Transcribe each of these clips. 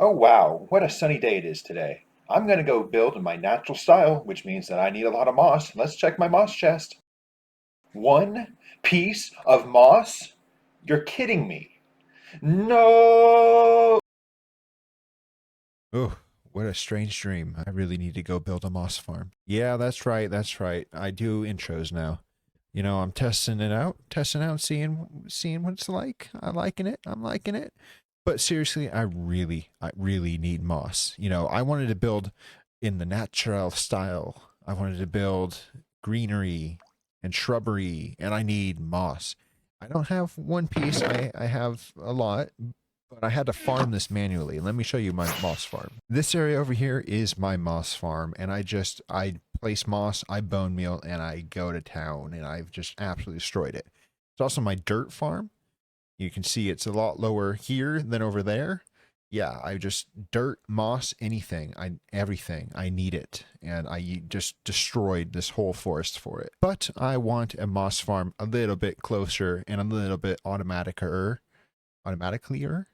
Oh wow, what a sunny day it is today. I'm gonna go build in my natural style, which means that I need a lot of moss. Let's check my moss chest. One piece of moss? You're kidding me. No! Oh, what a strange dream. I really need to go build a moss farm. Yeah, that's right. That's right. I do intros now. I'm testing out, seeing what it's like. I'm liking it. I'm liking it. But seriously, I really need moss. I wanted to build in the natural style. I wanted to build greenery and shrubbery, and I need moss. I don't have one piece. I have a lot, but I had to farm this manually. Let me show you my moss farm. This area over here is my moss farm, and I place moss, I bone meal, and I go to town, and I've just absolutely destroyed it. It's also my dirt farm. You can see it's a lot lower here than over there. Yeah, I just dirt, moss, everything. I need it, and I just destroyed this whole forest for it. But I want a moss farm a little bit closer and a little bit automatically an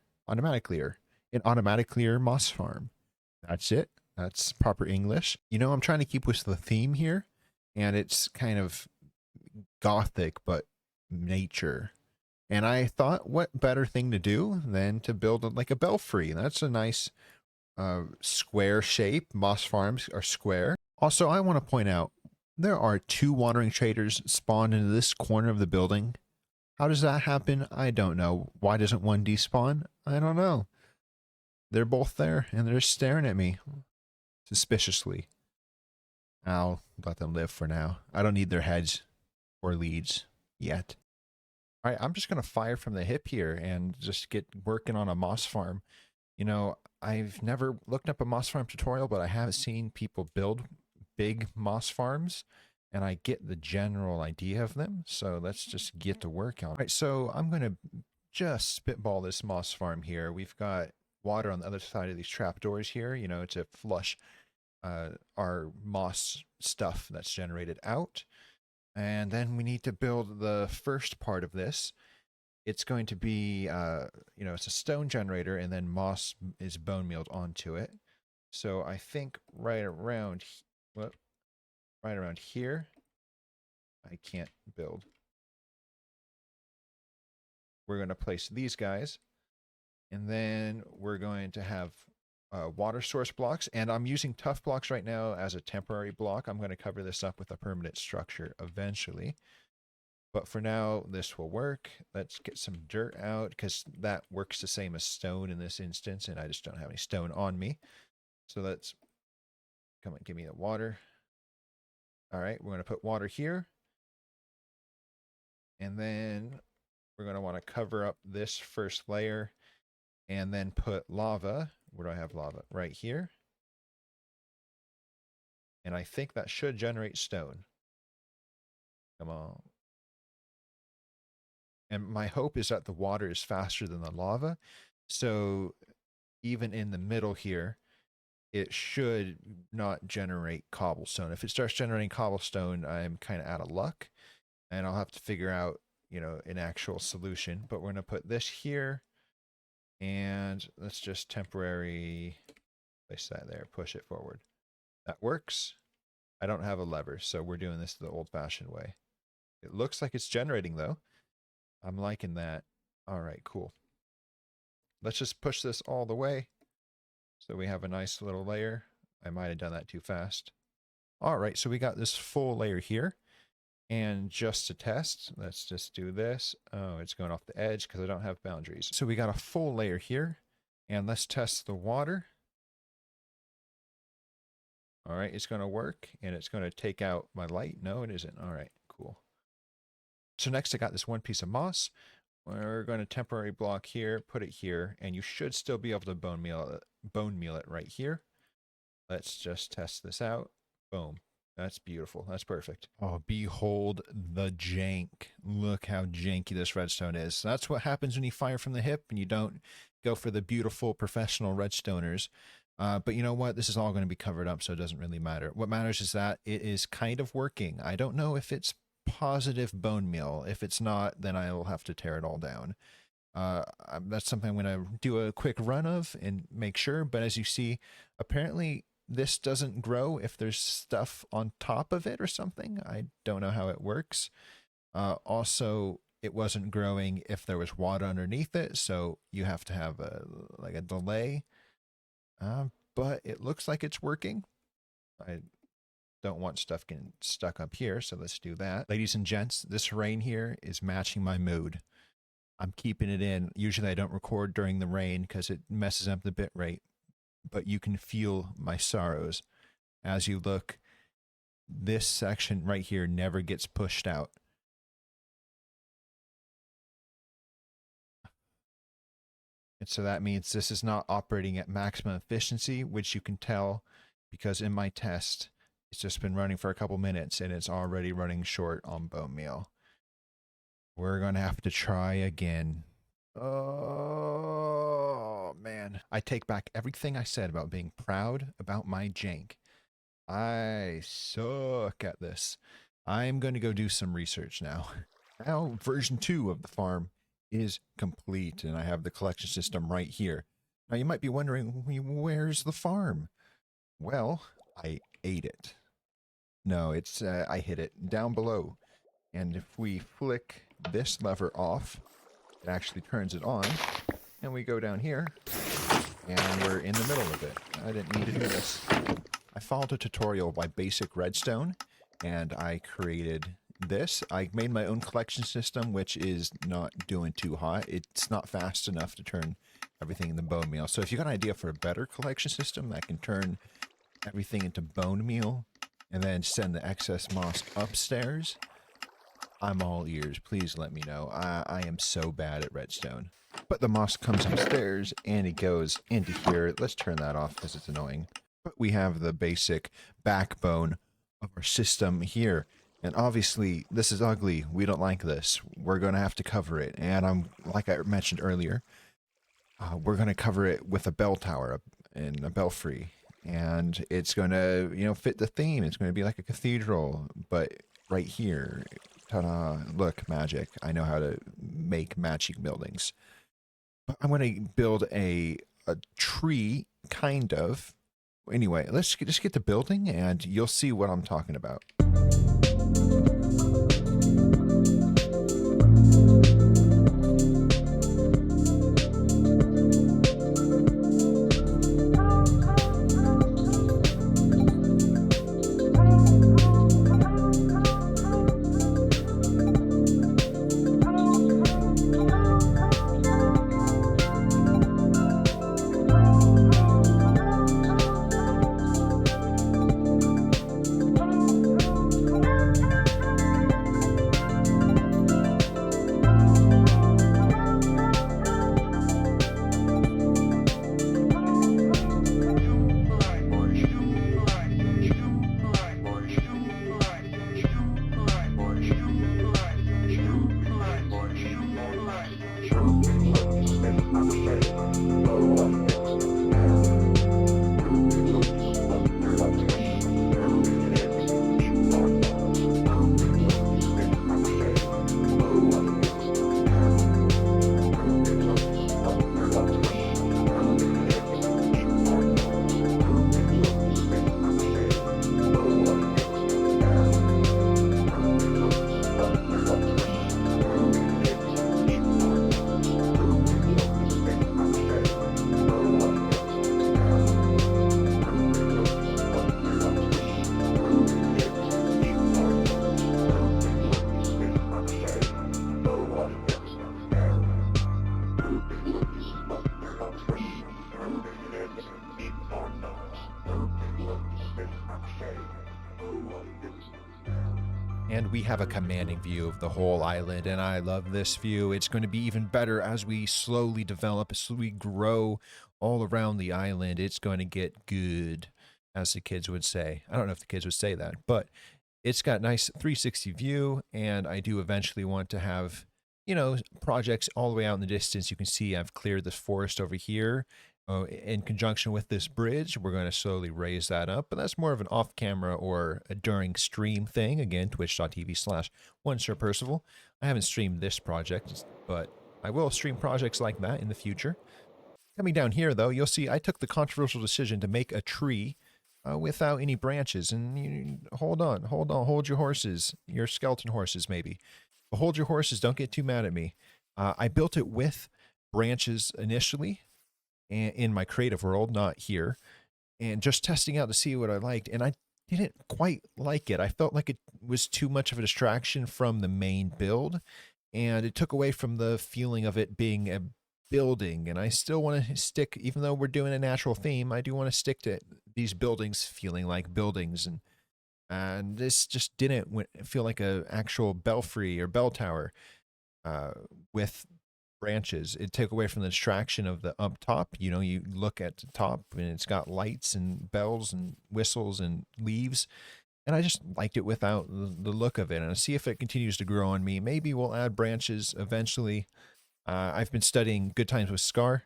automatically moss farm. That's it. That's proper English. I'm trying to keep with the theme here, and it's kind of gothic but nature. And I thought, what better thing to do than to build like a belfry? That's a nice square shape. Moss farms are square. Also, I want to point out there are two watering traders spawned into this corner of the building. How does that happen? I don't know. Why doesn't one despawn? I don't know. They're both there, and they're staring at me suspiciously. I'll let them live for now. I don't need their heads or leads yet. All right, I'm just going to fire from the hip here and just get working on a moss farm. I've never looked up a moss farm tutorial, but I have seen people build big moss farms, and I get the general idea of them. So let's just get to work on it. All right, so I'm going to just spitball this moss farm here. We've got water on the other side of these trapdoors here, to flush our moss stuff that's generated out. And then we need to build the first part of this. It's going to be, it's a stone generator, and then moss is bone mealed onto it. So I think right around here, I can't build. We're going to place these guys, and then we're going to have water source blocks, and I'm using tough blocks right now as a temporary block. I'm going to cover this up with a permanent structure eventually. But for now, this will work. Let's get some dirt out, because that works the same as stone in this instance, and I just don't have any stone on me. So let's come on, give me the water. All right, we're going to put water here. And then we're going to want to cover up this first layer and then put lava. Where do I have lava? Right here. And I think that should generate stone. Come on. And my hope is that the water is faster than the lava. So even in the middle here, it should not generate cobblestone. If it starts generating cobblestone, I'm kind of out of luck, and I'll have to figure out, an actual solution. But we're going to put this here, and let's just temporary place that there, push it forward. That works. I don't have a lever, so we're doing this the old-fashioned way. It looks like it's generating, though. I'm liking that. All right, cool. Let's just push this all the way. So we have a nice little layer. I might have done that too fast. All right, so we got this full layer here. And just to test, let's just do this. Oh, it's going off the edge because I don't have boundaries. So we got a full layer here. And let's test the water. All right, it's going to work. And it's going to take out my light. No, it isn't. All right, cool. So next I got this one piece of moss. We're going to temporary block here, put it here, and you should still be able to bone meal it right here. Let's just test this out. Boom. That's beautiful. That's perfect. Oh, behold the jank. Look how janky this redstone is. That's what happens when you fire from the hip and you don't go for the beautiful professional redstoners. But you know what? This is all going to be covered up, so it doesn't really matter. What matters is that it is kind of working. I don't know if it's positive bone meal. If it's not, then I will have to tear it all down. That's something I'm going to do a quick run of and make sure. But as you see, apparently this doesn't grow if there's stuff on top of it or something. I don't know how it works. Also, it wasn't growing if there was water underneath it, so you have to have a delay. But it looks like it's working. I don't want stuff getting stuck up here, so let's do that. Ladies and gents, this rain here is matching my mood. I'm keeping it in. Usually I don't record during the rain because it messes up the bit rate, but you can feel my sorrows as you look. This section right here never gets pushed out. And so that means this is not operating at maximum efficiency, which you can tell because in my test, it's just been running for a couple minutes and it's already running short on bone meal. We're going to have to try again. Oh, man. I take back everything I said about being proud about my jank. I suck at this. I'm going to go do some research now. Now, version 2 of the farm is complete, and I have the collection system right here. Now, you might be wondering, where's the farm? Well, I ate it. No, it's I hid it down below. And if we flick this lever off, it actually turns it on. And we go down here, and we're in the middle of it. I didn't need to do this. I followed a tutorial by Basic Redstone, and I created this. I made my own collection system, which is not doing too hot. It's not fast enough to turn everything into bone meal. So if you got an idea for a better collection system that can turn everything into bone meal and then send the excess moss upstairs, I'm all ears. Please let me know. I am so bad at redstone. But the moss comes upstairs and it goes into here. Let's turn that off because it's annoying. But we have the basic backbone of our system here. And obviously, this is ugly. We don't like this. We're going to have to cover it. And like I mentioned earlier, we're going to cover it with a bell tower and a belfry. And it's going to, fit the theme. It's going to be like a cathedral. But right here, ta-da, look, magic. I know how to make magic buildings. But I'm going to build a tree, kind of. Anyway, let's just get to building, and you'll see what I'm talking about. And we have a commanding view of the whole island, and I love this view. It's going to be even better as we slowly develop, as we grow all around the island. It's going to get good, as the kids would say. I don't know if the kids would say that, but it's got nice 360 view, and I do eventually want to have, projects all the way out in the distance. You can see I've cleared this forest over here. In conjunction with this bridge, we're going to slowly raise that up, but that's more of an off-camera or a during stream thing. Again, twitch.tv/OneSirPercival. I haven't streamed this project, but I will stream projects like that in the future. Coming down here, though, you'll see I took the controversial decision to make a tree without any branches. And hold on, hold your horses, your skeleton horses, maybe. But hold your horses, don't get too mad at me. I built it with branches initially in my creative world, not here, and just testing out to see what I liked. And I didn't quite like it. I felt like it was too much of a distraction from the main build, and it took away from the feeling of it being a building. And I still want to stick, even though we're doing a natural theme, I do want to stick to these buildings feeling like buildings. And this just didn't feel like a actual belfry or bell tower with branches. It took away from the distraction of the up top. You know, you look at the top and it's got lights and bells and whistles and leaves. And I just liked it without the look of it. And I'll see if it continues to grow on me. Maybe we'll add branches eventually. I've been studying Good Times with Scar,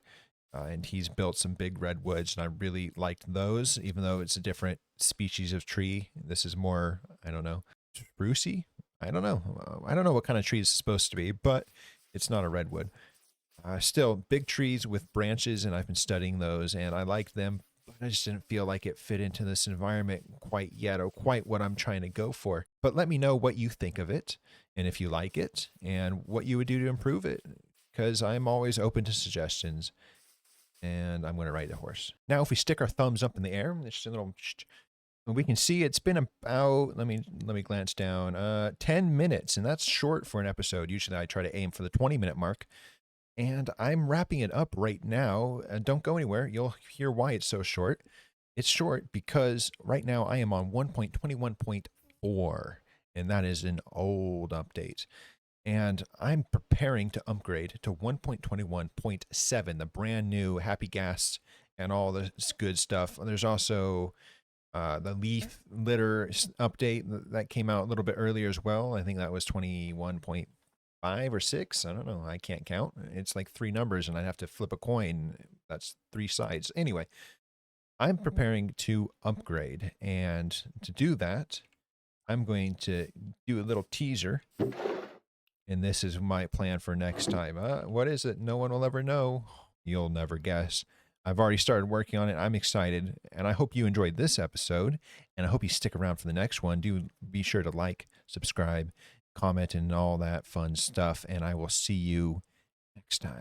and he's built some big redwoods, and I really liked those, even though it's a different species of tree. This is more, I don't know, sprucey? I don't know. I don't know what kind of tree it's supposed to be, but it's not a redwood. Still, big trees with branches, and I've been studying those, and I liked them, but I just didn't feel like it fit into this environment quite yet, or quite what I'm trying to go for. But let me know what you think of it, and if you like it, and what you would do to improve it, because I'm always open to suggestions. And I'm going to ride the horse. Now, if we stick our thumbs up in the air, just a little, we can see it's been about, let me glance down, 10 minutes, and that's short for an episode. Usually I try to aim for the 20-minute mark, and I'm wrapping it up right now. Don't go anywhere. You'll hear why it's so short. It's short because right now I am on 1.21.4, and that is an old update. And I'm preparing to upgrade to 1.21.7, the brand new Happy Gas and all this good stuff. There's also the leaf litter update that came out a little bit earlier as well. I think that was 21.5 or 6. I don't know. I can't count. It's like 3 numbers, and I'd have to flip a coin. That's 3 sides. Anyway, I'm preparing to upgrade. And to do that, I'm going to do a little teaser. And this is my plan for next time. What is it? No one will ever know. You'll never guess. I've already started working on it. I'm excited. And I hope you enjoyed this episode. And I hope you stick around for the next one. Do be sure to like, subscribe, comment, and all that fun stuff. And I will see you next time.